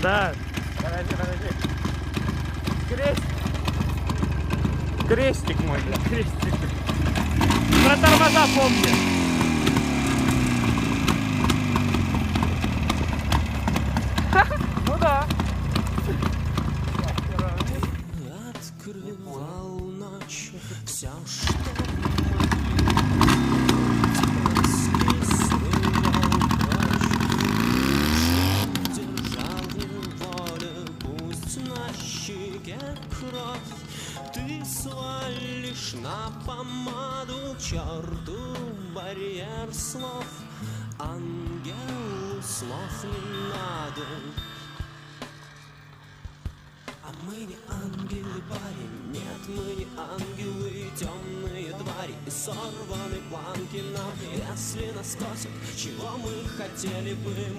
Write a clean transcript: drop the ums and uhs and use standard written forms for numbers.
Да. Подожди. Крестик мой, бля. Крестик. Про тормоза помни. Ну да. Открывал ночь все, что держал в неволе, пусть на щеке кровь. Ты свалишь на помаду черту барьер слов. Ангелу слов не надо. А мы не ангелы, парень, нет, мы не ангелы, темные твари и сорваны планки нам. Если нас спросят, чего мы хотели бы,